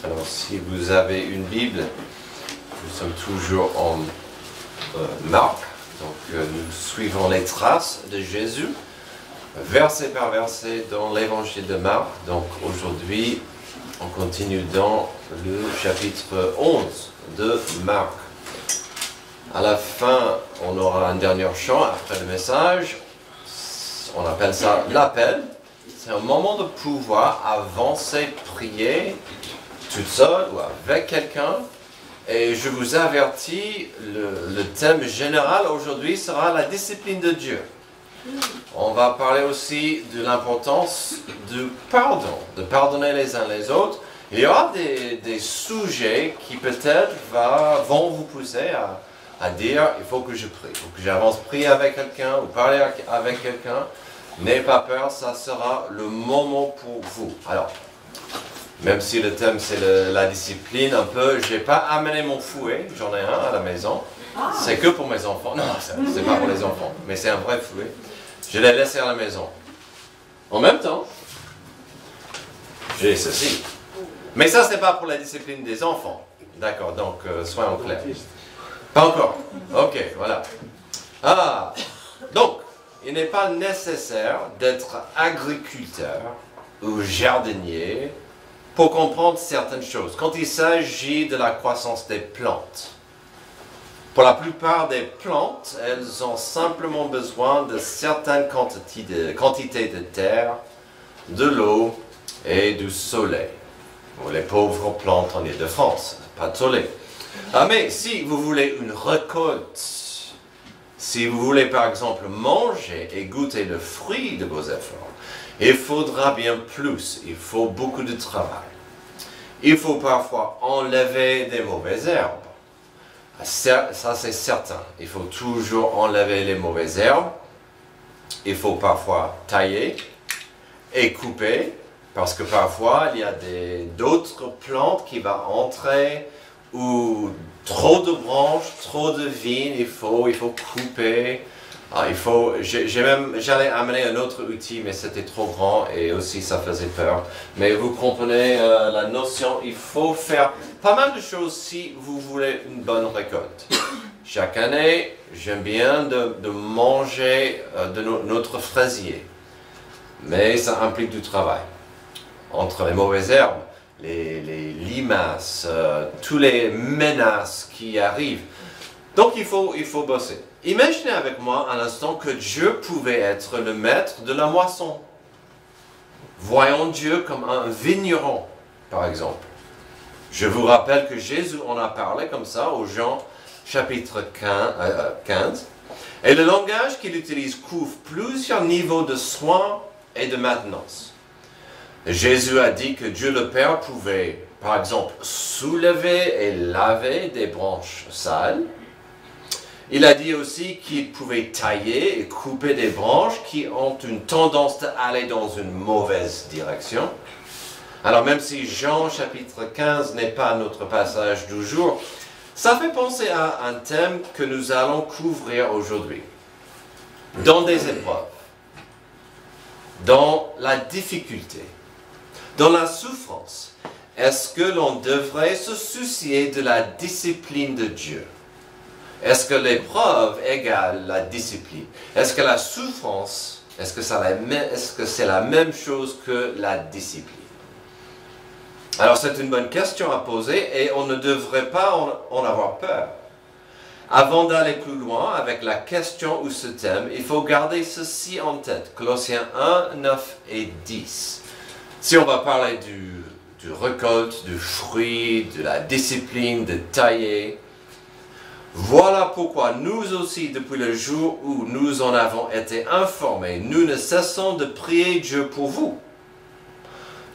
Alors, si vous avez une Bible, nous sommes toujours en Marc. Donc, nous suivons les traces de Jésus, verset par verset, dans l'évangile de Marc. Donc, aujourd'hui, on continue dans le chapitre 11 de Marc. À la fin, on aura un dernier chant après le message. On appelle ça l'appel. C'est un moment de pouvoir avancer, prier, toute seule ou avec quelqu'un. Et je vous avertis, le thème général aujourd'hui sera la discipline de Dieu. On va parler aussi de l'importance du pardon, de pardonner les uns les autres. Il y aura des sujets qui peut-être vont vous pousser à dire, il faut que je prie, il faut que j'avance prier avec quelqu'un ou parler avec quelqu'un. N'ayez pas peur, ça sera le moment pour vous. Alors, même si le thème c'est la discipline un peu, je n'ai pas amené mon fouet, j'en ai un à la maison. C'est que pour mes enfants. Non, c'est pas pour les enfants, mais c'est un vrai fouet. Je l'ai laissé à la maison. En même temps, j'ai ceci. Mais ça, c'est pas pour la discipline des enfants. D'accord, donc soyons clairs. Pas encore. Ok, voilà. Ah, donc, il n'est pas nécessaire d'être agriculteur ou jardinier pour comprendre certaines choses. Quand il s'agit de la croissance des plantes, pour la plupart des plantes, elles ont simplement besoin de certaines quantités de terre, de l'eau et du soleil. Pour les pauvres plantes en Île-de-France, pas de soleil. Mais si vous voulez une récolte, si vous voulez par exemple manger et goûter le fruit de vos efforts, il faudra bien plus, il faut beaucoup de travail. Il faut parfois enlever des mauvaises herbes. Ça c'est certain, il faut toujours enlever les mauvaises herbes. Il faut parfois tailler et couper, parce que parfois il y a d'autres plantes qui vont entrer, ou trop de branches, trop de vignes, il faut couper. J'allais amener un autre outil, mais c'était trop grand et aussi ça faisait peur. Mais vous comprenez la notion, il faut faire pas mal de choses si vous voulez une bonne récolte. Chaque année, j'aime bien de manger de notre fraisier, mais ça implique du travail. Entre les mauvaises herbes, les limaces, toutes les menaces qui arrivent. Donc il faut bosser. Imaginez avec moi un instant que Dieu pouvait être le maître de la moisson. Voyons Dieu comme un vigneron, par exemple. Je vous rappelle que Jésus en a parlé comme ça aux Jean chapitre 15. Et le langage qu'il utilise couvre plusieurs niveaux de soins et de maintenance. Jésus a dit que Dieu le Père pouvait, par exemple, soulever et laver des branches sales. Il a dit aussi qu'il pouvait tailler et couper des branches qui ont une tendance à aller dans une mauvaise direction. Alors même si Jean chapitre 15 n'est pas notre passage du jour, ça fait penser à un thème que nous allons couvrir aujourd'hui. Dans des épreuves, dans la difficulté, dans la souffrance, est-ce que l'on devrait se soucier de la discipline de Dieu? Est-ce que l'épreuve égale la discipline? Est-ce que la souffrance, est-ce que c'est la même chose que la discipline? Alors c'est une bonne question à poser et on ne devrait pas en avoir peur. Avant d'aller plus loin avec la question ou ce thème, il faut garder ceci en tête. Colossiens 1, 9 et 10. Si on va parler du récolte, du fruit, de la discipline, de tailler, voilà pourquoi nous aussi, depuis le jour où nous en avons été informés, nous ne cessons de prier Dieu pour vous.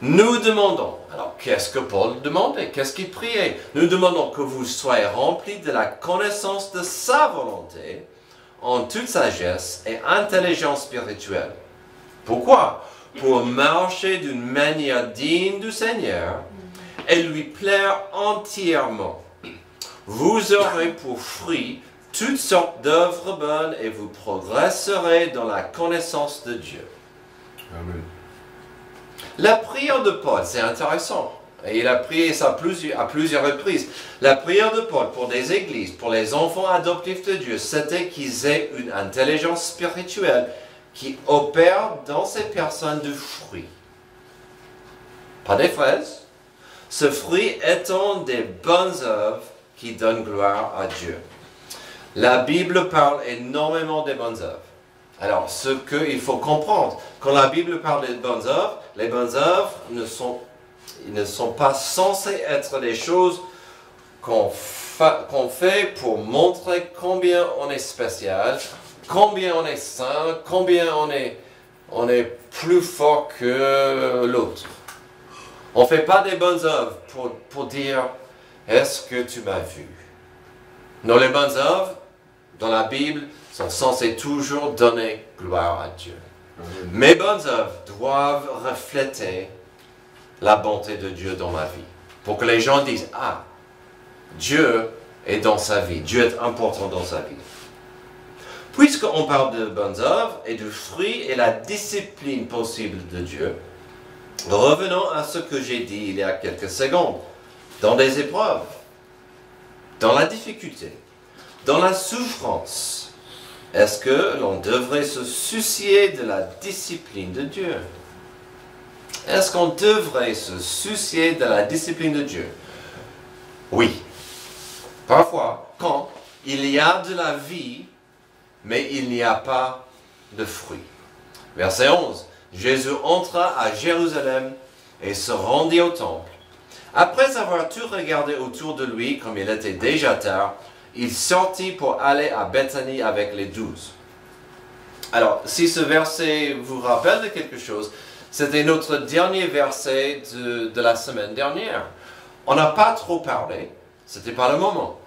Nous demandons, alors qu'est-ce que Paul demandait? Qu'est-ce qu'il priait? Nous demandons que vous soyez remplis de la connaissance de sa volonté, en toute sagesse et intelligence spirituelle. Pourquoi? Pour marcher d'une manière digne du Seigneur et lui plaire entièrement. Vous aurez pour fruit toutes sortes d'œuvres bonnes et vous progresserez dans la connaissance de Dieu. Amen. La prière de Paul, c'est intéressant. Et il a prié ça à plusieurs reprises. La prière de Paul pour des églises, pour les enfants adoptifs de Dieu, c'était qu'ils aient une intelligence spirituelle qui opère dans ces personnes du fruit. Pas des fraises. Ce fruit étant des bonnes œuvres qui donnent gloire à Dieu. La Bible parle énormément des bonnes œuvres. Alors, ce qu'il faut comprendre, quand la Bible parle des bonnes œuvres ne sont pas censées être des choses qu'on fait pour montrer combien on est spécial, combien on est saint, combien on est plus fort que l'autre. On ne fait pas des bonnes œuvres pour dire « Est-ce que tu m'as vu ?» Non, les bonnes œuvres, dans la Bible, sont censées toujours donner gloire à Dieu. Mes bonnes œuvres doivent refléter la bonté de Dieu dans ma vie. Pour que les gens disent « Ah, Dieu est dans sa vie, Dieu est important dans sa vie. » Puisqu'on parle de bonnes œuvres et du fruit et la discipline possible de Dieu, revenons à ce que j'ai dit il y a quelques secondes. Dans des épreuves, dans la difficulté, dans la souffrance, est-ce que l'on devrait se soucier de la discipline de Dieu? Est-ce qu'on devrait se soucier de la discipline de Dieu? Oui. Parfois, quand il y a de la vie, mais il n'y a pas de fruit. Verset 11. Jésus entra à Jérusalem et se rendit au temple. Après avoir tout regardé autour de lui, comme il était déjà tard, il sortit pour aller à Béthanie avec les 12. Alors, si ce verset vous rappelle de quelque chose, c'était notre dernier verset de la semaine dernière. On n'a pas trop parlé, c'était pas le moment.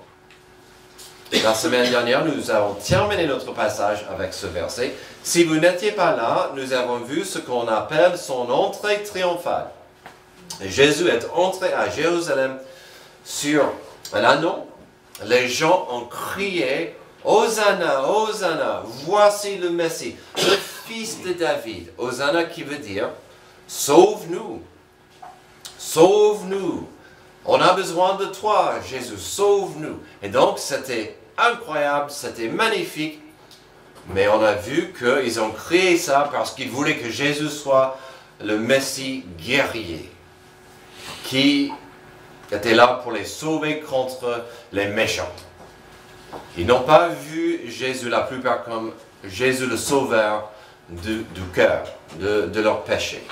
La semaine dernière, nous avons terminé notre passage avec ce verset. Si vous n'étiez pas là, nous avons vu ce qu'on appelle son entrée triomphale. Jésus est entré à Jérusalem sur un ânon. Les gens ont crié « Hosanna, Hosanna, voici le Messie, le fils de David. » Hosanna qui veut dire « Sauve-nous, sauve-nous. On a besoin de toi, Jésus, sauve-nous. » Et donc, c'était incroyable, c'était magnifique. Mais on a vu qu'ils ont crié ça parce qu'ils voulaient que Jésus soit le Messie guerrier, qui était là pour les sauver contre les méchants. Ils n'ont pas vu Jésus, la plupart, comme Jésus le sauveur du cœur, de leur péché.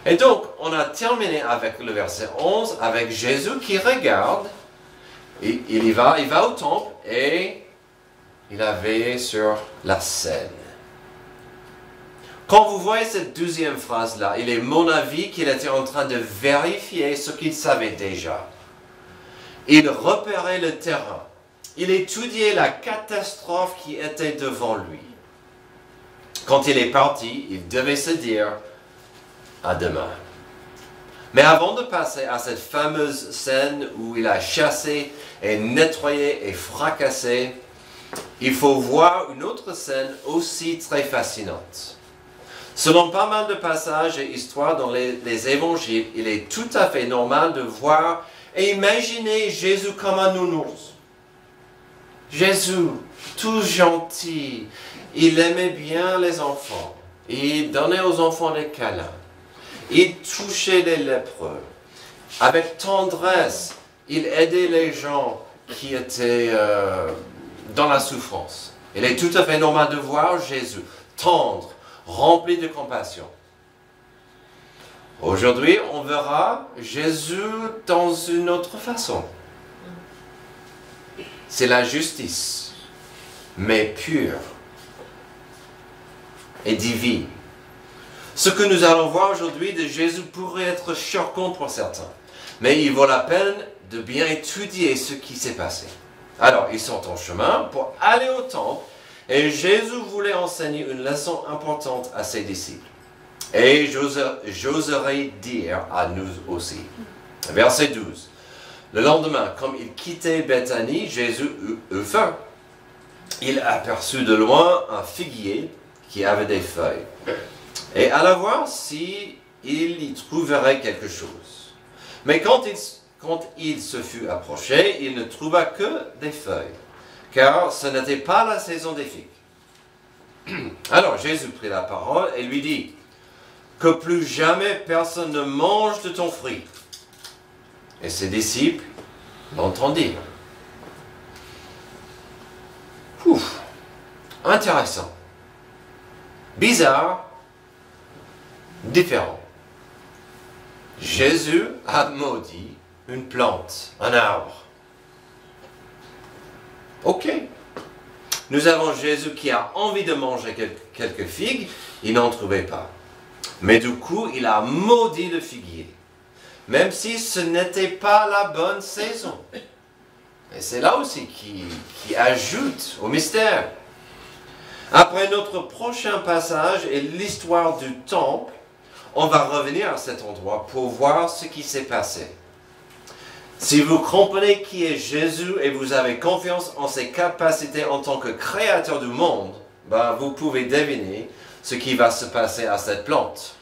Et donc, on a terminé avec le verset 11, avec Jésus qui regarde, il y va au temple et il a veillé sur la scène. Quand vous voyez cette deuxième phrase-là, il est mon avis qu'il était en train de vérifier ce qu'il savait déjà. Il repérait le terrain. Il étudiait la catastrophe qui était devant lui. Quand il est parti, il devait se dire « à demain ». Mais avant de passer à cette fameuse scène où il a chassé et nettoyé et fracassé, il faut voir une autre scène aussi très fascinante. Selon pas mal de passages et histoires dans les évangiles, il est tout à fait normal de voir et imaginer Jésus comme un nounours. Jésus, tout gentil, il aimait bien les enfants. Il donnait aux enfants des câlins. Il touchait les lépreux. Avec tendresse, il aidait les gens qui étaient dans la souffrance. Il est tout à fait normal de voir Jésus tendre, rempli de compassion. Aujourd'hui, on verra Jésus dans une autre façon. C'est la justice, mais pure et divine. Ce que nous allons voir aujourd'hui de Jésus pourrait être choquant pour certains, mais il vaut la peine de bien étudier ce qui s'est passé. Alors, ils sont en chemin pour aller au temple, et Jésus voulait enseigner une leçon importante à ses disciples. Et j'oserais dire à nous aussi. Verset 12. Le lendemain, comme il quittait Béthanie, Jésus eut faim. Il aperçut de loin un figuier qui avait des feuilles, et alla voir si il y trouverait quelque chose. Mais quand il se fut approché, il ne trouva que des feuilles, car ce n'était pas la saison des figues. Alors Jésus prit la parole et lui dit, que plus jamais personne ne mange de ton fruit. Et ses disciples l'entendirent. Ouf, intéressant. Bizarre, différent. Jésus a maudit une plante, un arbre. Ok. Nous avons Jésus qui a envie de manger quelques figues, il n'en trouvait pas. Mais du coup, il a maudit le figuier, même si ce n'était pas la bonne saison. Et c'est là aussi qui ajoute au mystère. Après notre prochain passage et l'histoire du temple, on va revenir à cet endroit pour voir ce qui s'est passé. Si vous comprenez qui est Jésus et vous avez confiance en ses capacités en tant que créateur du monde, ben vous pouvez deviner ce qui va se passer à cette plante.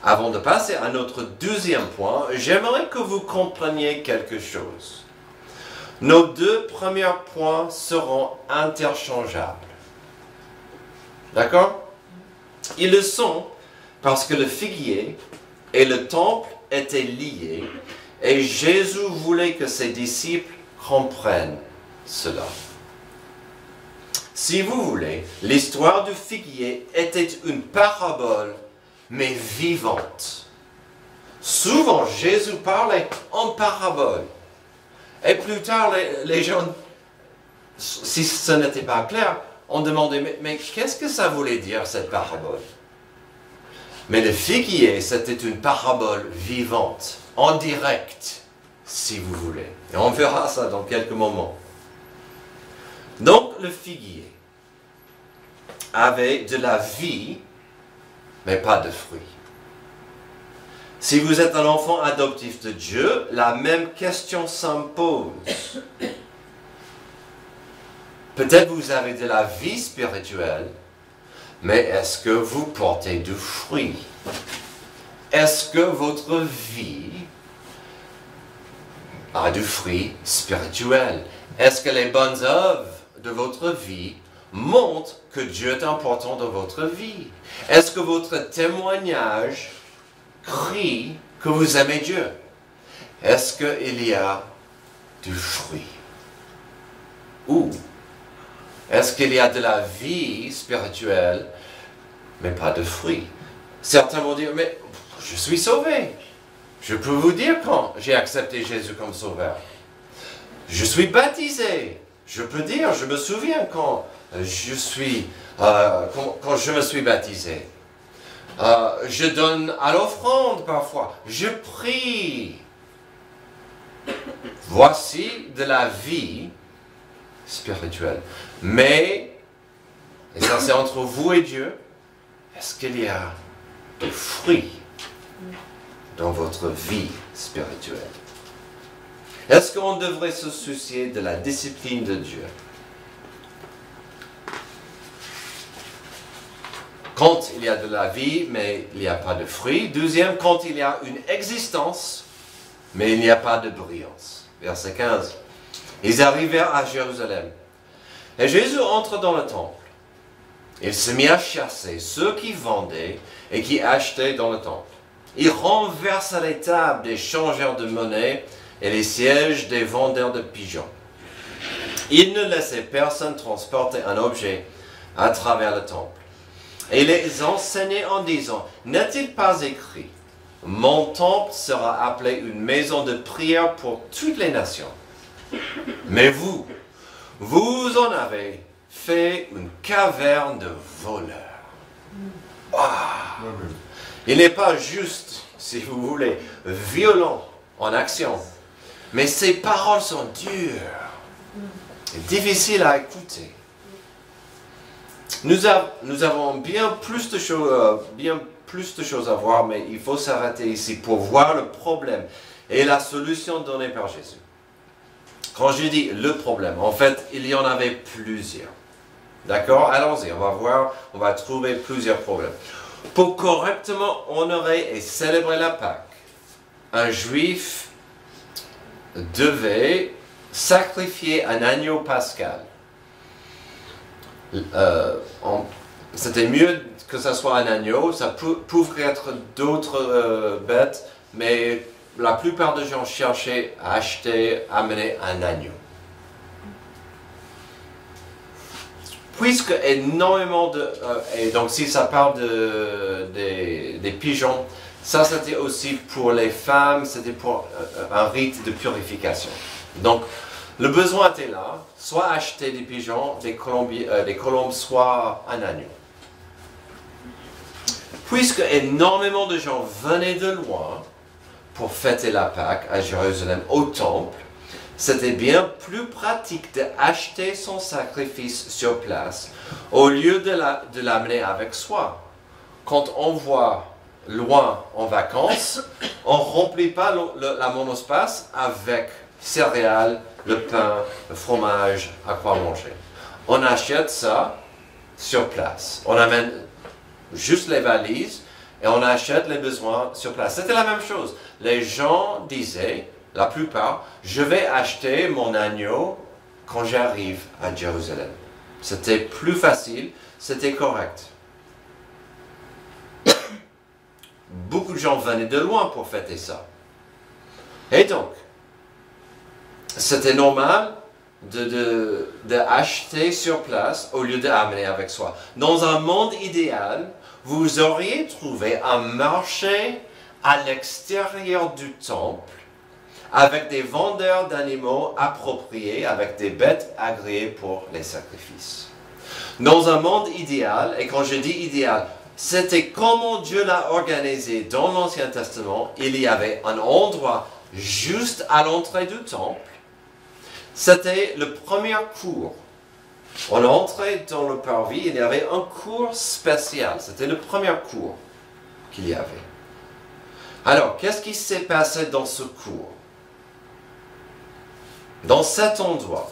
Avant de passer à notre deuxième point, j'aimerais que vous compreniez quelque chose. Nos deux premiers points seront interchangeables. D'accord? Ils le sont parce que le figuier et le temple étaient liés et Jésus voulait que ses disciples comprennent cela. Si vous voulez, l'histoire du figuier était une parabole, mais vivante. Souvent, Jésus parlait en parabole. Et plus tard, les gens, si ce n'était pas clair, on demandait, mais qu'est-ce que ça voulait dire, cette parabole? Mais le figuier, c'était une parabole vivante, en direct, si vous voulez. Et on verra ça dans quelques moments. Donc, le figuier avait de la vie, mais pas de fruits. Si vous êtes un enfant adoptif de Dieu, la même question s'impose. Peut-être vous avez de la vie spirituelle, mais est-ce que vous portez du fruit? Est-ce que votre vie a du fruit spirituel? Est-ce que les bonnes œuvres de votre vie montrent que Dieu est important dans votre vie? Est-ce que votre témoignage crie que vous aimez Dieu? Est-ce qu'il y a du fruit? Ou est-ce qu'il y a de la vie spirituelle, mais pas de fruit? Certains vont dire, mais je suis sauvé. Je peux vous dire quand j'ai accepté Jésus comme sauveur. Je suis baptisé. Je peux dire, je me souviens quand quand je me suis baptisé. Je donne à l'offrande parfois. Je prie. Voici de la vie spirituelle. Mais, et ça c'est entre vous et Dieu, est-ce qu'il y a du fruit dans votre vie spirituelle? Est-ce qu'on devrait se soucier de la discipline de Dieu? Quand il y a de la vie, mais il n'y a pas de fruit. Deuxième, quand il y a une existence, mais il n'y a pas de brillance. Verset 15. Ils arrivèrent à Jérusalem. Et Jésus entre dans le temple. Il se mit à chasser ceux qui vendaient et qui achetaient dans le temple. Il renversa les tables des changeurs de monnaie et les sièges des vendeurs de pigeons. Il ne laissait personne transporter un objet à travers le temple. Et les enseignait en disant, n'est-il pas écrit, mon temple sera appelé une maison de prière pour toutes les nations. Mais vous en avez fait une caverne de voleurs. Wow. Il n'est pas juste, si vous voulez, violent en action, mais ses paroles sont dures et difficiles à écouter. Nous avons bien plus de choses à voir, mais il faut s'arrêter ici pour voir le problème et la solution donnée par Jésus. Quand je dis le problème, en fait, il y en avait plusieurs. D'accord? Allons-y, on va voir, on va trouver plusieurs problèmes. Pour correctement honorer et célébrer la Pâque, un juif devait sacrifier un agneau pascal. C'était mieux que ce soit un agneau, ça pouvait être d'autres bêtes, mais la plupart des gens cherchaient à acheter, amener un agneau. Puisque énormément et donc si ça parle des pigeons, ça c'était aussi pour les femmes, c'était pour un rite de purification. Donc le besoin était là, soit acheter des pigeons, des colombes, soit un agneau. Puisque énormément de gens venaient de loin pour fêter la Pâque à Jérusalem au temple, c'était bien plus pratique d'acheter son sacrifice sur place au lieu de l'amener avec soi. Quand on voit loin en vacances, on ne remplit pas la monospace avec céréales, le pain, le fromage, à quoi manger. On achète ça sur place. On amène juste les valises et on achète les besoins sur place. C'était la même chose. Les gens disaient, la plupart, je vais acheter mon agneau quand j'arrive à Jérusalem. C'était plus facile, c'était correct. Beaucoup de gens venaient de loin pour fêter ça. Et donc, c'était normal d'acheter sur place au lieu d'amener avec soi. Dans un monde idéal, vous auriez trouvé un marché à l'extérieur du temple avec des vendeurs d'animaux appropriés, avec des bêtes agréées pour les sacrifices. Dans un monde idéal, et quand je dis idéal, c'était comment Dieu l'a organisé dans l'Ancien Testament. Il y avait un endroit juste à l'entrée du temple. C'était le premier cours. On entrait dans le parvis, il y avait un cours spécial. C'était le premier cours qu'il y avait. Alors, qu'est-ce qui s'est passé dans ce cours? Dans cet endroit,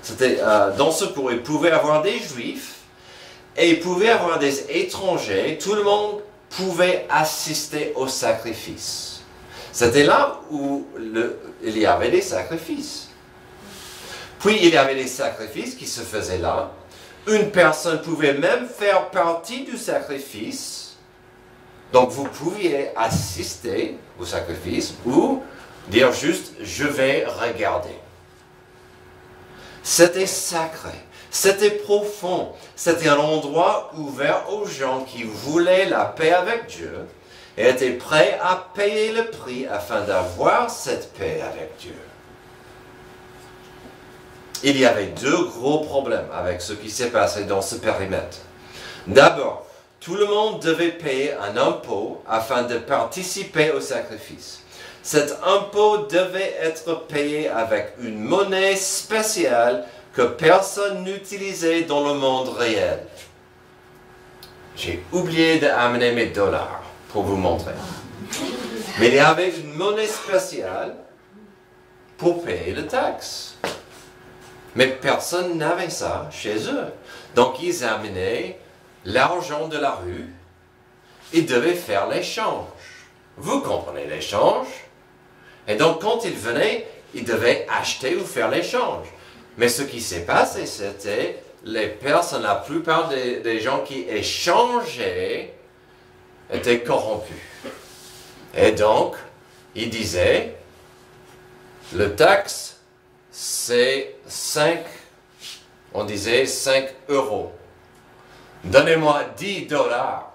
c'était dans ce cours, il pouvait y avoir des juifs et il pouvait y avoir des étrangers. Tout le monde pouvait assister au sacrifice. C'était là où il y avait des sacrifices. Puis il y avait des sacrifices qui se faisaient là. Une personne pouvait même faire partie du sacrifice. Donc vous pouviez assister au sacrifice ou dire juste, je vais regarder. C'était sacré, c'était profond, c'était un endroit ouvert aux gens qui voulaient la paix avec Dieu et étaient prêts à payer le prix afin d'avoir cette paix avec Dieu. Il y avait deux gros problèmes avec ce qui s'est passé dans ce périmètre. D'abord, tout le monde devait payer un impôt afin de participer au sacrifice. Cet impôt devait être payé avec une monnaie spéciale que personne n'utilisait dans le monde réel. J'ai oublié d'amener mes dollars pour vous montrer. Mais il y avait une monnaie spéciale pour payer les taxes. Mais personne n'avait ça chez eux. Donc ils amenaient l'argent de la rue et devaient faire l'échange. Vous comprenez l'échange? Et donc quand ils venaient, ils devaient acheter ou faire l'échange. Mais ce qui s'est passé, c'était les personnes, la plupart des gens qui échangeaient étaient corrompus. Et donc, ils disaient, le taxe, c'est 5 euros. Donnez-moi 10 dollars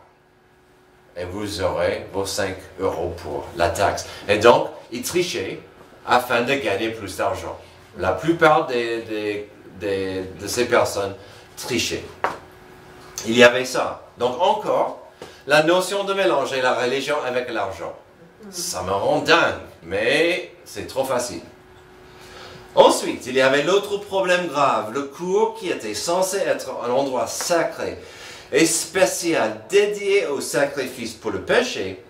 et vous aurez vos 5 euros pour la taxe. Et donc, ils trichaient afin de gagner plus d'argent. La plupart de ces personnes trichaient. Il y avait ça. Donc encore, la notion de mélanger la religion avec l'argent. Ça me rend dingue, mais c'est trop facile. Ensuite, il y avait l'autre problème grave. Le cours qui était censé être un endroit sacré et spécial dédié au sacrifice pour le péché,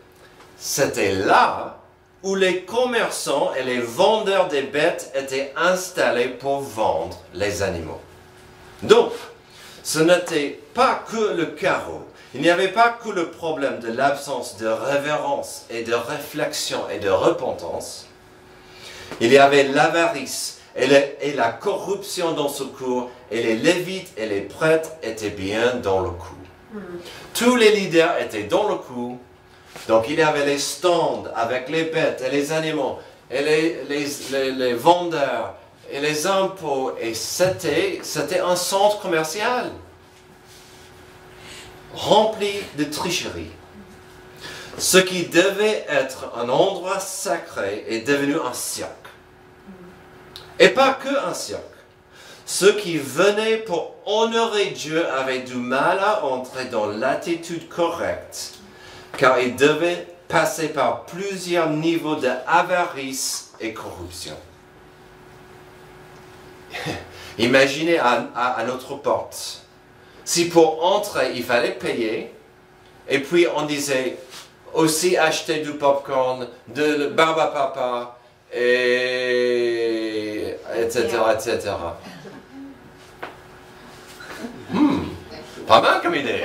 c'était là où les commerçants et les vendeurs des bêtes étaient installés pour vendre les animaux. Donc, ce n'était pas que le carreau. Il n'y avait pas que le problème de l'absence de révérence et de réflexion et de repentance. Il y avait l'avarice et la corruption dans ce cours, et les Lévites et les prêtres étaient bien dans le coup. Tous les leaders étaient dans le coup. Donc il y avait les stands avec les bêtes et les animaux, et les vendeurs, et les impôts, et c'était un centre commercial rempli de tricherie. Ce qui devait être un endroit sacré est devenu un cirque. Et pas que un cirque. Ceux qui venaient pour honorer Dieu avaient du mal à entrer dans l'attitude correcte, car ils devaient passer par plusieurs niveaux d'avarice et corruption. Imaginez à notre porte, si pour entrer il fallait payer, et puis on disait aussi acheter du popcorn, de barbe à papa, et etc. etc. Pas mal comme idée.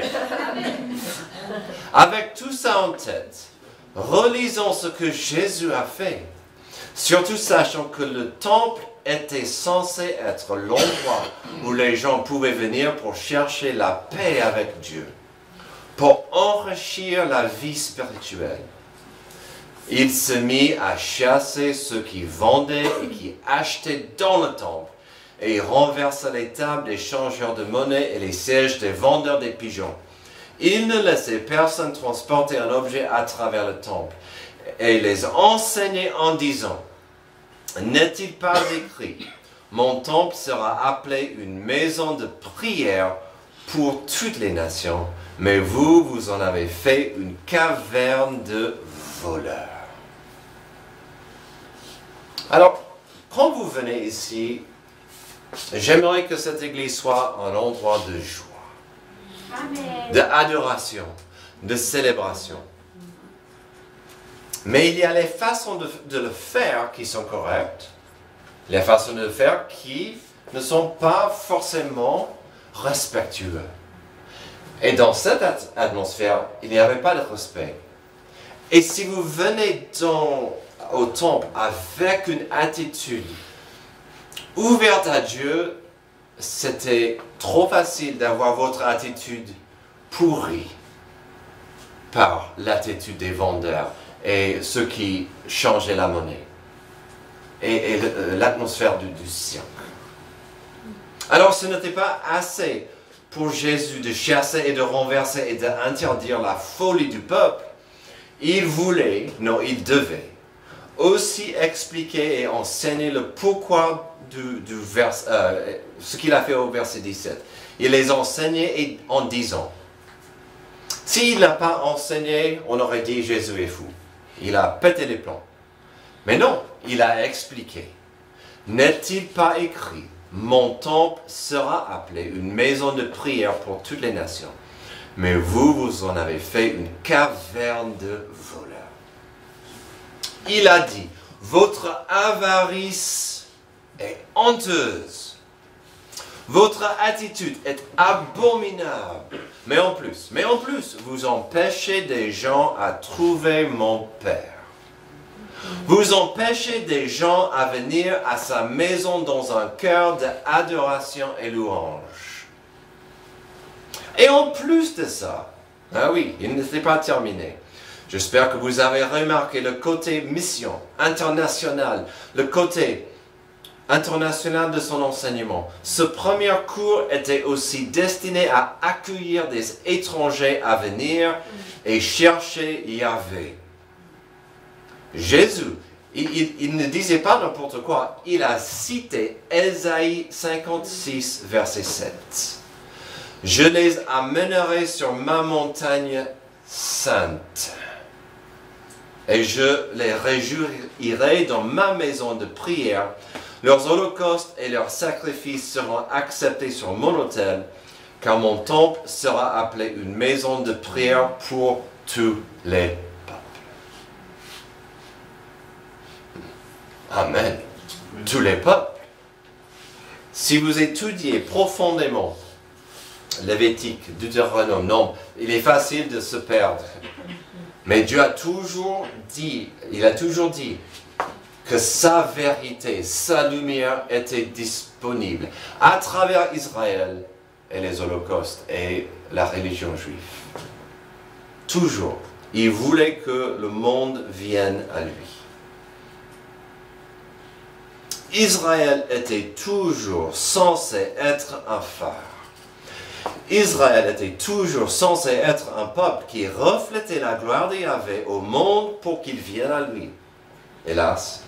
Avec tout ça en tête, relisons ce que Jésus a fait. Surtout sachant que le temple était censé être l'endroit où les gens pouvaient venir pour chercher la paix avec Dieu, pour enrichir la vie spirituelle. Il se mit à chasser ceux qui vendaient et qui achetaient dans le temple, et il renversa les tables des changeurs de monnaie et les sièges des vendeurs des pigeons. Il ne laissait personne transporter un objet à travers le temple, et les enseignait en disant, « N'est-il pas écrit, mon temple sera appelé une maison de prière pour toutes les nations, mais vous, vous en avez fait une caverne de voleurs. » Alors, quand vous venez ici, j'aimerais que cette église soit un endroit de joie, d'adoration, de célébration. Mais il y a les façons de le faire qui sont correctes, les façons de le faire qui ne sont pas forcément respectueux. Et dans cette atmosphère, il n'y avait pas de respect. Et si vous venez au temple avec une attitude ouverte à Dieu, c'était trop facile d'avoir votre attitude pourrie par l'attitude des vendeurs et ceux qui changeaient la monnaie et l'atmosphère du cirque. Alors ce n'était pas assez pour Jésus de chasser et de renverser et d'interdire la folie du peuple. Il voulait, non, il devait aussi expliquer et enseigner le pourquoi ce qu'il a fait au verset 17. Il les enseignait en disant, s'il n'a pas enseigné, on aurait dit Jésus est fou. Il a pété les plombs. Mais non, il a expliqué. N'est-il pas écrit, mon temple sera appelé une maison de prière pour toutes les nations, mais vous, vous en avez fait une caverne de voleurs. Il a dit, votre avarice est honteuse. Votre attitude est abominable. Mais en plus, vous empêchez des gens à trouver mon Père. Vous empêchez des gens à venir à sa maison dans un cœur d'adoration et louange. Et en plus de ça, ah oui, il n'était pas terminé. J'espère que vous avez remarqué le côté mission international, le côté international de son enseignement. Ce premier cours était aussi destiné à accueillir des étrangers à venir et chercher Yahvé. Jésus, il ne disait pas n'importe quoi, il a cité Ésaïe 56, verset 7. Je les amènerai sur ma montagne sainte, et je les réjouirai dans ma maison de prière. Leurs holocaustes et leurs sacrifices seront acceptés sur mon autel, car mon temple sera appelé une maison de prière pour tous les peuples. Amen. Tous les peuples. Si vous étudiez profondément Lévitique, Deutéronome, non, il est facile de se perdre. Mais Dieu a toujours dit, il a toujours dit que sa vérité, sa lumière était disponible à travers Israël et les holocaustes et la religion juive. Toujours. Il voulait que le monde vienne à lui. Israël était toujours censé être un phare. Israël était toujours censé être un peuple qui reflétait la gloire de Yahvé au monde pour qu'il vienne à lui. Hélas,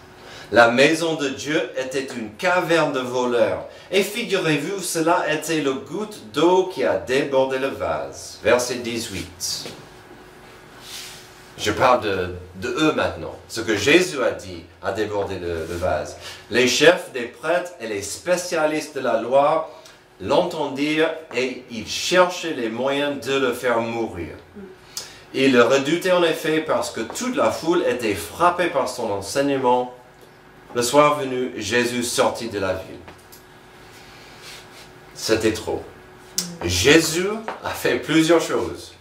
la maison de Dieu était une caverne de voleurs. Et figurez-vous, cela était le goutte d'eau qui a débordé le vase. Verset 18. Je parle de eux maintenant. Ce que Jésus a dit a débordé le vase. Les chefs des prêtres et les spécialistes de la loi l'entendirent et ils cherchaient les moyens de le faire mourir. Ils le redoutaient en effet parce que toute la foule était frappée par son enseignement. Le soir venu, Jésus sortit de la ville. C'était trop. Jésus a fait plusieurs choses.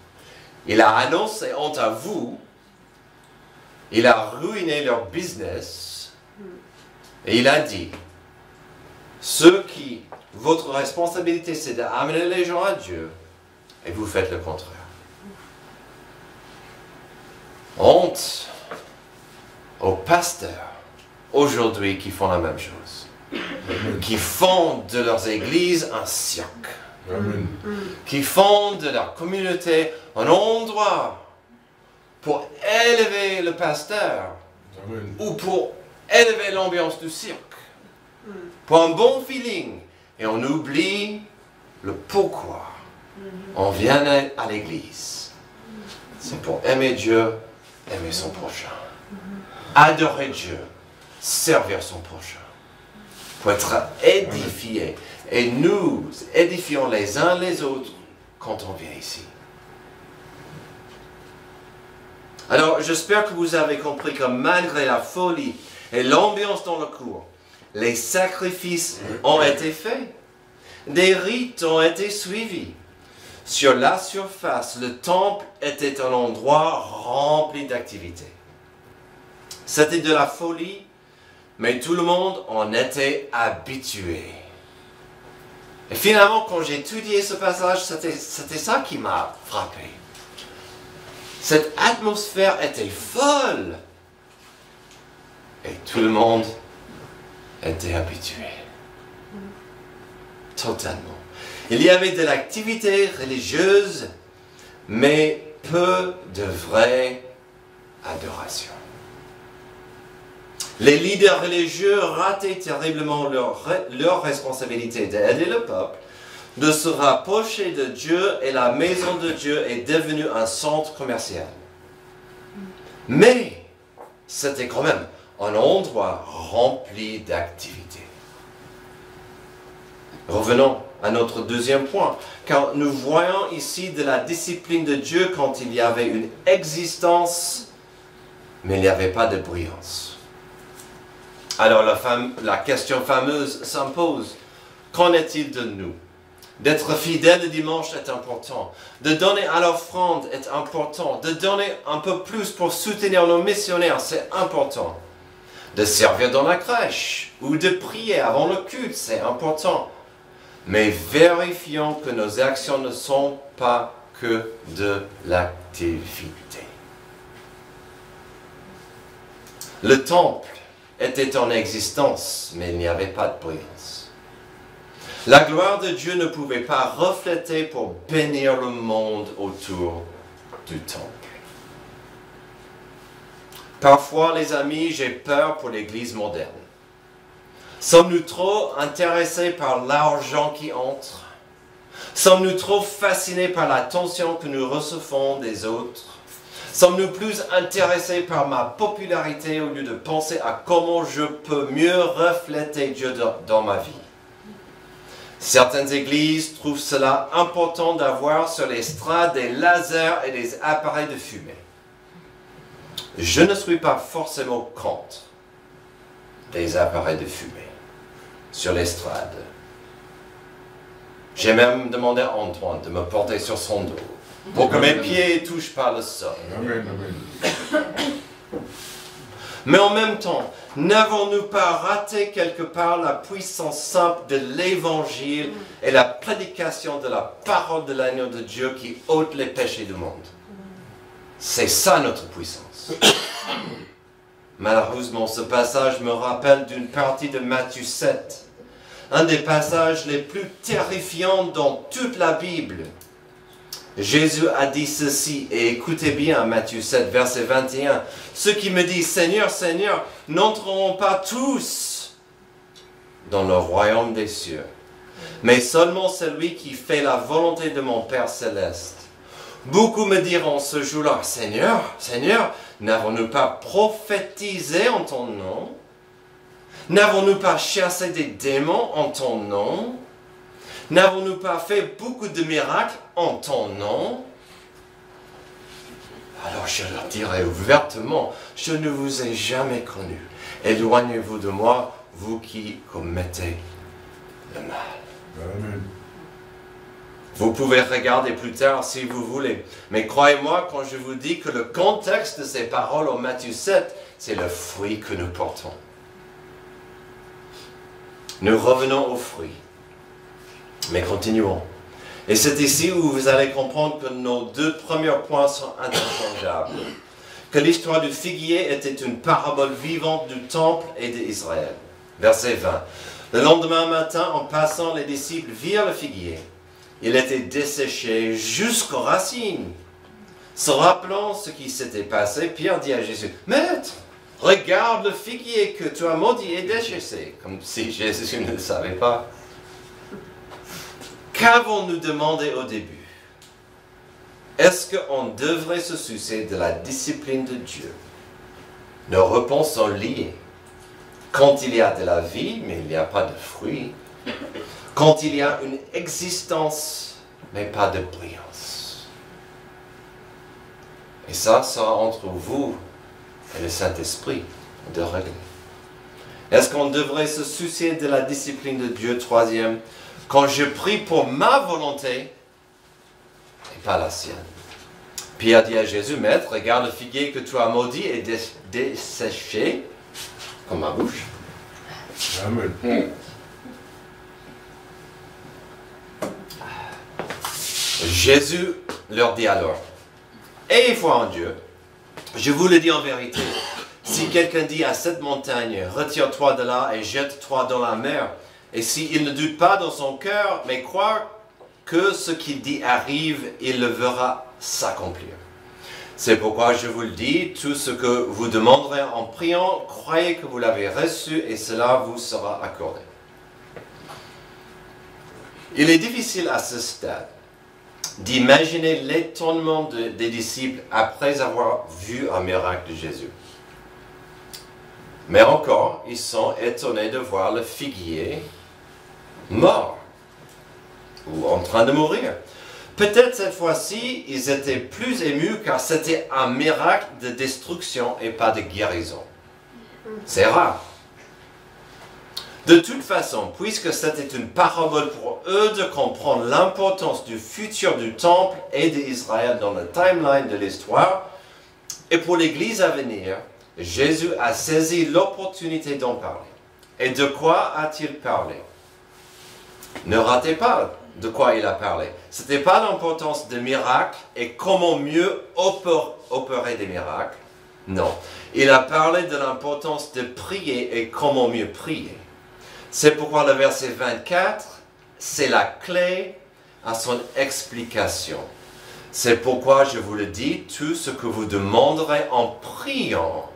Il a annoncé honte à vous. Il a ruiné leur business. Et il a dit, votre responsabilité c'est d'amener les gens à Dieu. Et vous faites le contraire. Honte aux pasteurs aujourd'hui qui font la même chose. Qui font de leurs églises un cirque. Amen. Qui font de leur communauté un endroit pour élever le pasteur. Amen. Ou pour élever l'ambiance du cirque. Pour un bon feeling. Et on oublie le pourquoi. On vient à l'église. C'est pour aimer Dieu, aimer son prochain. Adorer Dieu, servir son prochain. Pour être édifié. Et nous édifions les uns les autres quand on vient ici. Alors, j'espère que vous avez compris que malgré la folie et l'ambiance dans le cours, les sacrifices ont été faits. Des rites ont été suivis. Sur la surface, le temple était un endroit rempli d'activités. C'était de la folie, mais tout le monde en était habitué. Et finalement, quand j'ai étudié ce passage, c'était ça qui m'a frappé. Cette atmosphère était folle. Et tout le monde était habitué. Totalement. Il y avait de l'activité religieuse, mais peu de vraie adoration. Les leaders religieux rataient terriblement leur responsabilité d'aider le peuple, de se rapprocher de Dieu, et la maison de Dieu est devenue un centre commercial. Mais c'était quand même un endroit rempli d'activités. Revenons à notre deuxième point, car nous voyons ici de la discipline de Dieu quand il y avait une existence, mais il n'y avait pas de brillance. Alors la question fameuse s'impose. Qu'en est-il de nous? D'être fidèle le dimanche est important. De donner à l'offrande est important. De donner un peu plus pour soutenir nos missionnaires, c'est important. De servir dans la crèche ou de prier avant le culte, c'est important. Mais vérifions que nos actions ne sont pas que de l'activité. Le temple était en existence, mais il n'y avait pas de brillance. La gloire de Dieu ne pouvait pas refléter pour bénir le monde autour du temple. Parfois, les amis, j'ai peur pour l'Église moderne. Sommes-nous trop intéressés par l'argent qui entre? Sommes-nous trop fascinés par l'attention que nous recevons des autres? Sommes-nous plus intéressés par ma popularité au lieu de penser à comment je peux mieux refléter Dieu dans ma vie? Certaines églises trouvent cela important d'avoir sur l'estrade des lasers et des appareils de fumée. Je ne suis pas forcément contre des appareils de fumée sur l'estrade. J'ai même demandé à Antoine de me porter sur son dos pour que mes pieds ne touchent pas le sol. Amen, amen. Mais en même temps, n'avons-nous pas raté quelque part la puissance simple de l'Évangile et la prédication de la parole de l'agneau de Dieu qui ôte les péchés du monde? C'est ça notre puissance. Malheureusement, ce passage me rappelle d'une partie de Matthieu 7, un des passages les plus terrifiants dans toute la Bible. Jésus a dit ceci, et écoutez bien Matthieu 7, verset 21. Ceux qui me disent Seigneur, Seigneur, n'entreront pas tous dans le royaume des cieux, mais seulement celui qui fait la volonté de mon Père céleste. Beaucoup me diront ce jour-là, Seigneur, Seigneur, n'avons-nous pas prophétisé en ton nom? N'avons-nous pas chassé des démons en ton nom? N'avons-nous pas fait beaucoup de miracles en ton nom? Alors je leur dirai ouvertement, je ne vous ai jamais connu. Éloignez-vous de moi, vous qui commettez le mal. Amen. Vous pouvez regarder plus tard si vous voulez. Mais croyez-moi quand je vous dis que le contexte de ces paroles au Matthieu 7, c'est le fruit que nous portons. Nous revenons au fruit. Mais continuons. Et c'est ici où vous allez comprendre que nos deux premiers points sont interchangeables. Que l'histoire du figuier était une parabole vivante du temple et d'Israël. Verset 20. Le lendemain matin, en passant, les disciples virent le figuier. Il était desséché jusqu'aux racines. Se rappelant ce qui s'était passé, Pierre dit à Jésus, « Maître, regarde le figuier que tu as maudit et desséché. » Comme si Jésus ne le savait pas. Qu'avons-nous demandé au début? Est-ce qu'on devrait se soucier de la discipline de Dieu? Nos réponses sont liées. Quand il y a de la vie, mais il n'y a pas de fruits. Quand il y a une existence, mais pas de brillance. Et ça sera entre vous et le Saint-Esprit de régler. Est-ce qu'on devrait se soucier de la discipline de Dieu? Troisième, quand je prie pour ma volonté et pas la sienne. Pierre dit à Jésus, Maître, regarde le figuier que tu as maudit et desséché comme ma bouche. Amen. Jésus leur dit alors, ayez foi en Dieu, je vous le dis en vérité, si quelqu'un dit à cette montagne, retire-toi de là et jette-toi dans la mer, et s'il ne doute pas dans son cœur, mais croit que ce qu'il dit arrive, il le verra s'accomplir. C'est pourquoi je vous le dis, tout ce que vous demanderez en priant, croyez que vous l'avez reçu et cela vous sera accordé. Il est difficile à ce stade d'imaginer l'étonnement des disciples après avoir vu un miracle de Jésus. Mais encore, ils sont étonnés de voir le figuier mort ou en train de mourir. Peut-être cette fois-ci, ils étaient plus émus car c'était un miracle de destruction et pas de guérison. C'est rare. De toute façon, puisque c'était une parabole pour eux de comprendre l'importance du futur du temple et d'Israël dans le timeline de l'histoire, et pour l'Église à venir, Jésus a saisi l'opportunité d'en parler. Et de quoi a-t-il parlé? Ne ratez pas de quoi il a parlé. Ce n'était pas l'importance des miracles et comment mieux opérer des miracles. Non. Il a parlé de l'importance de prier et comment mieux prier. C'est pourquoi le verset 24, c'est la clé à son explication. C'est pourquoi je vous le dis, tout ce que vous demanderez en priant,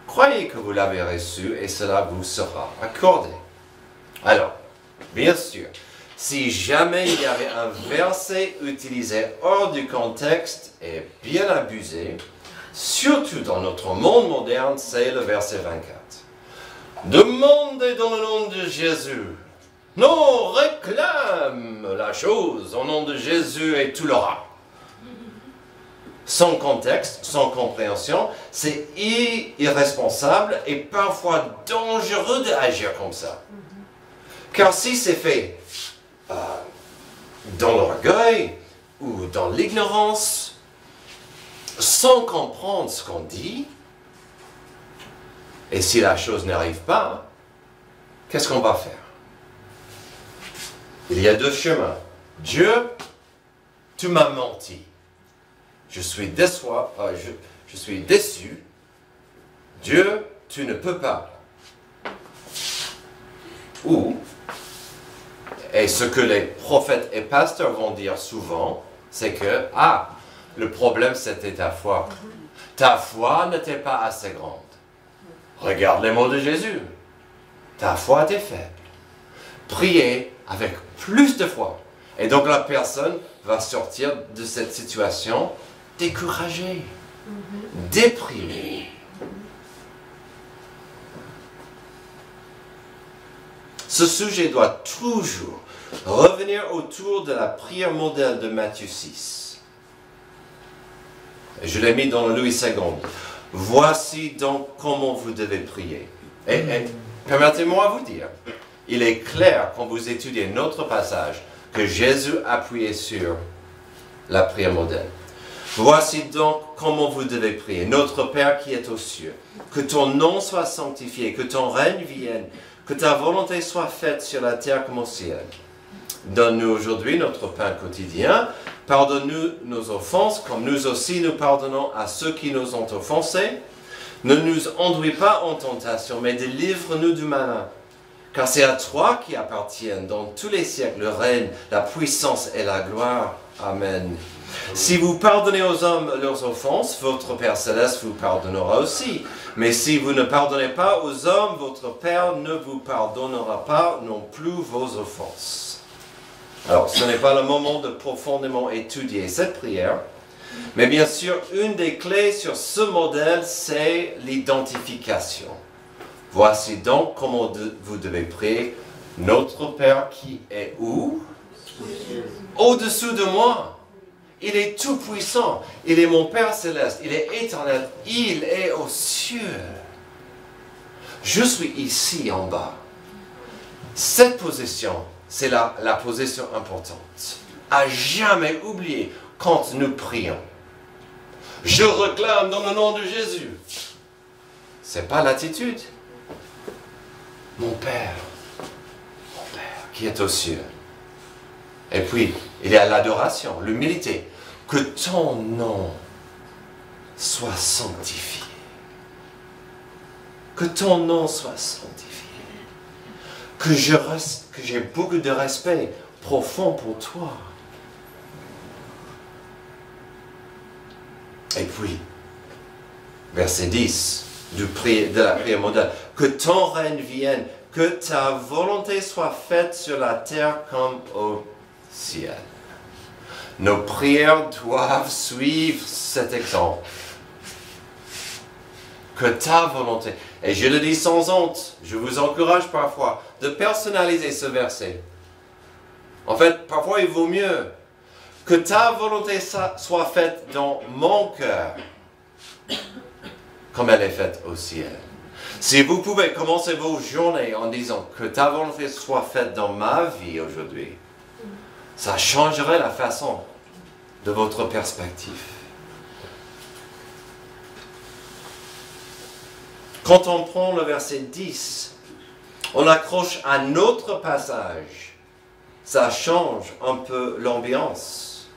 croyez que vous l'avez reçu et cela vous sera accordé. Alors, bien sûr, si jamais il y avait un verset utilisé hors du contexte et bien abusé, surtout dans notre monde moderne, c'est le verset 24. Demandez dans le nom de Jésus. Non, réclame la chose au nom de Jésus et tu l'auras. Sans contexte, sans compréhension, c'est irresponsable et parfois dangereux d'agir comme ça. Car si c'est fait dans l'orgueil ou dans l'ignorance, sans comprendre ce qu'on dit. Et si la chose n'arrive pas, qu'est-ce qu'on va faire? Il y a deux chemins. Dieu, tu m'as menti. Je suis déçu. Dieu, tu ne peux pas. Ou, et ce que les prophètes et pasteurs vont dire souvent, c'est que, le problème c'était ta foi. Ta foi n'était pas assez grande. Regarde les mots de Jésus. Ta foi était faible. Priez avec plus de foi. Et donc la personne va sortir de cette situation découragée, déprimée. Ce sujet doit toujours revenir autour de la prière modèle de Matthieu 6. Et je l'ai mis dans le Louis II. Voici donc comment vous devez prier. Et permettez-moi vous dire, il est clair quand vous étudiez notre passage que Jésus appuyait sur la prière modèle. Voici donc comment vous devez prier. Notre Père qui est aux cieux, que ton nom soit sanctifié, que ton règne vienne, que ta volonté soit faite sur la terre comme au ciel. Donne-nous aujourd'hui notre pain quotidien. Pardonne-nous nos offenses, comme nous aussi nous pardonnons à ceux qui nous ont offensés. Ne nous enduis pas en tentation, mais délivre-nous du malin. Car c'est à toi qui appartiennent dans tous les siècles le règne, la puissance et la gloire. Amen. Si vous pardonnez aux hommes leurs offenses, votre Père Céleste vous pardonnera aussi. Mais si vous ne pardonnez pas aux hommes, votre Père ne vous pardonnera pas non plus vos offenses. Alors, ce n'est pas le moment de profondément étudier cette prière, mais bien sûr, une des clés sur ce modèle, c'est l'identification. Voici donc comment vous devez prier. Notre Père qui est où? Au-dessous de moi. Il est tout puissant. Il est mon Père céleste. Il est éternel. Il est aux cieux. Je suis ici en bas. Cette position, c'est la position importante. À jamais oublier quand nous prions. Je réclame dans le nom de Jésus. Ce n'est pas l'attitude. Mon Père qui est aux cieux. Et puis, il y a l'adoration, l'humilité. Que ton nom soit sanctifié. Que ton nom soit sanctifié. Que j'ai beaucoup de respect profond pour toi. Et puis, verset 10 de la prière modèle. Que ton règne vienne, que ta volonté soit faite sur la terre comme au ciel. Nos prières doivent suivre cet exemple. Que ta volonté, et je le dis sans honte, je vous encourage parfois de personnaliser ce verset. En fait, parfois il vaut mieux que ta volonté soit faite dans mon cœur, comme elle est faite au ciel. Si vous pouvez commencer vos journées en disant que ta volonté soit faite dans ma vie aujourd'hui, ça changerait la façon de votre perspective. Quand on prend le verset 10, on accroche à notre passage. Ça change un peu l'ambiance.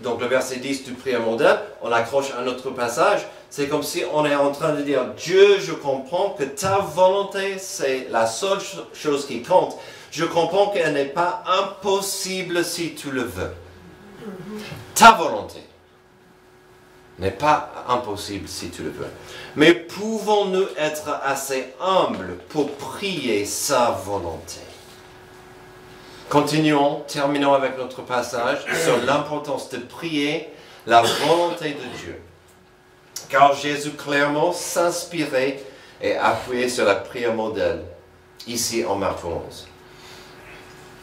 Donc le verset 10 du prière modèle, on accroche à notre passage. C'est comme si on est en train de dire, Dieu, je comprends que ta volonté, c'est la seule chose qui compte. Je comprends qu'elle n'est pas impossible si tu le veux. Ta volonté n'est pas impossible si tu le veux. Mais pouvons-nous être assez humbles pour prier sa volonté? Continuons, terminons avec notre passage sur l'importance de prier la volonté de Dieu. Car Jésus clairement s'inspirait et appuyait sur la prière modèle, ici en Marc 11.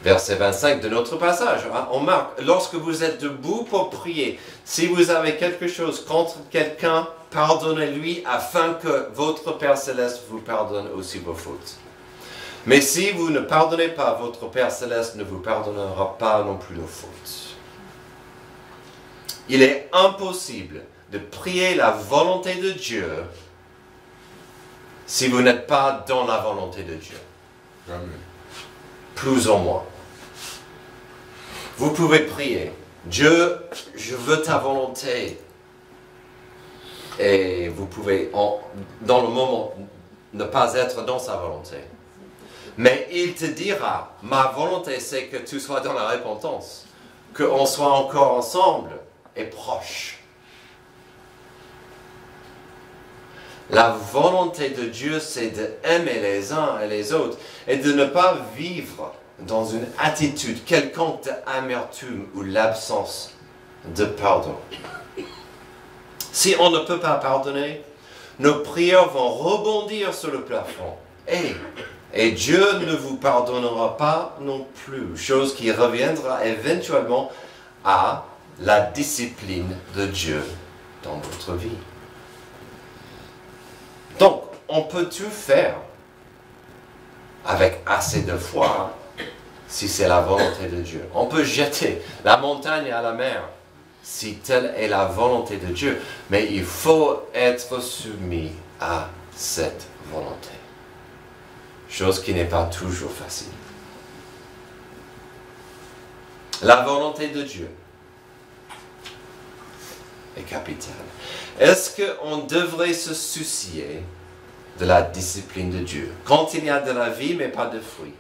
Verset 25 de notre passage, on marque, lorsque vous êtes debout pour prier, si vous avez quelque chose contre quelqu'un, pardonnez-lui afin que votre Père Céleste vous pardonne aussi vos fautes. Mais si vous ne pardonnez pas, votre Père Céleste ne vous pardonnera pas non plus nos fautes. Il est impossible de prier la volonté de Dieu si vous n'êtes pas dans la volonté de Dieu. Amen. Plus ou moins. Vous pouvez prier, Dieu, je veux ta volonté. Et vous pouvez, dans le moment, ne pas être dans sa volonté. Mais il te dira, ma volonté c'est que tu sois dans la repentance, qu'on soit encore ensemble et proches. La volonté de Dieu, c'est d'aimer les uns et les autres et de ne pas vivre dans une attitude quelconque d'amertume ou l'absence de pardon. Si on ne peut pas pardonner, nos prières vont rebondir sur le plafond. Et Dieu ne vous pardonnera pas non plus, chose qui reviendra éventuellement à la discipline de Dieu dans votre vie. Donc, on peut tout faire avec assez de foi si c'est la volonté de Dieu. On peut jeter la montagne à la mer si telle est la volonté de Dieu. Mais il faut être soumis à cette volonté. Chose qui n'est pas toujours facile. La volonté de Dieu est capitale. Est-ce qu'on devrait se soucier de la discipline de Dieu quand il y a de la vie mais pas de fruits?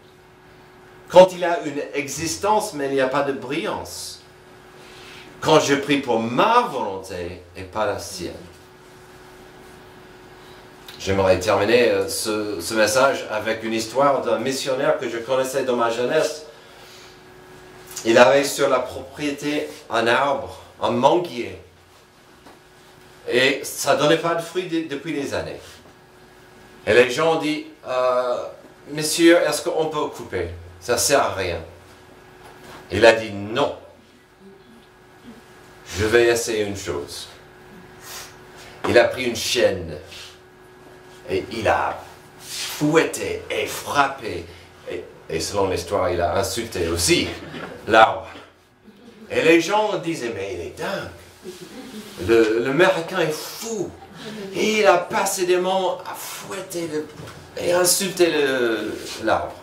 Quand il y a une existence mais il n'y a pas de brillance? Quand je prie pour ma volonté et pas la sienne? J'aimerais terminer ce message avec une histoire d'un missionnaire que je connaissais dans ma jeunesse. Il avait sur la propriété un arbre, un manguier. Et ça ne donnait pas de fruits depuis des années. Et les gens ont dit, monsieur, est-ce qu'on peut couper? Ça ne sert à rien. Il a dit non. Je vais essayer une chose. Il a pris une chaîne et il a fouetté et frappé. Et selon l'histoire, il a insulté aussi l'arbre. Et les gens disaient, mais il est dingue. L'Américain est fou. Et il a passé des moments à fouetter et insulter l'arbre.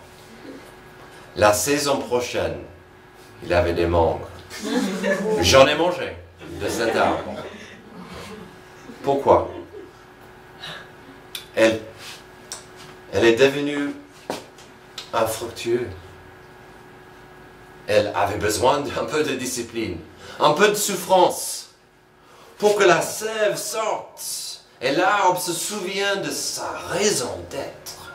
La saison prochaine, il avait des mangues. J'en ai mangé de cet arbre. Pourquoi? Elle est devenue infructueuse. Elle avait besoin d'un peu de discipline, un peu de souffrance, pour que la sève sorte et l'arbre se souvienne de sa raison d'être.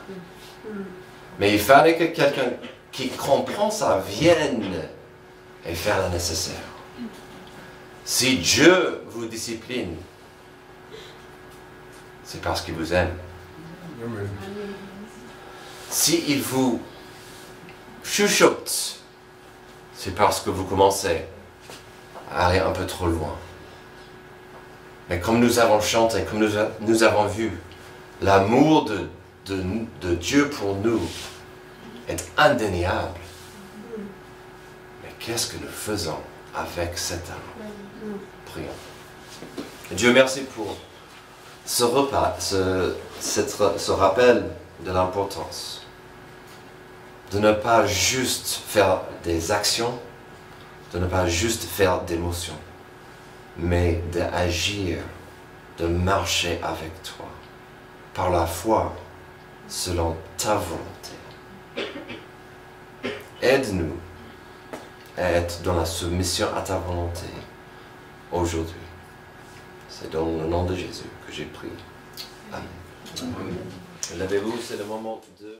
Mais il fallait que quelqu'un qui comprend ça vienne et faire le nécessaire. Si Dieu vous discipline, c'est parce qu'il vous aime. Amen. S'il vous chuchote, c'est parce que vous commencez à aller un peu trop loin. Mais comme nous avons chanté, comme nous avons vu, l'amour de Dieu pour nous est indéniable. Mais qu'est-ce que nous faisons avec cet amour? Prions. Dieu, merci pour ce repas, ce rappel de l'importance de ne pas juste faire des actions, de ne pas juste faire d'émotions, mais d'agir, de marcher avec toi, par la foi, selon ta volonté. Aide-nous à être dans la soumission à ta volonté aujourd'hui. C'est dans le nom de Jésus que j'ai prié. Amen. Levez-vous, c'est le moment de...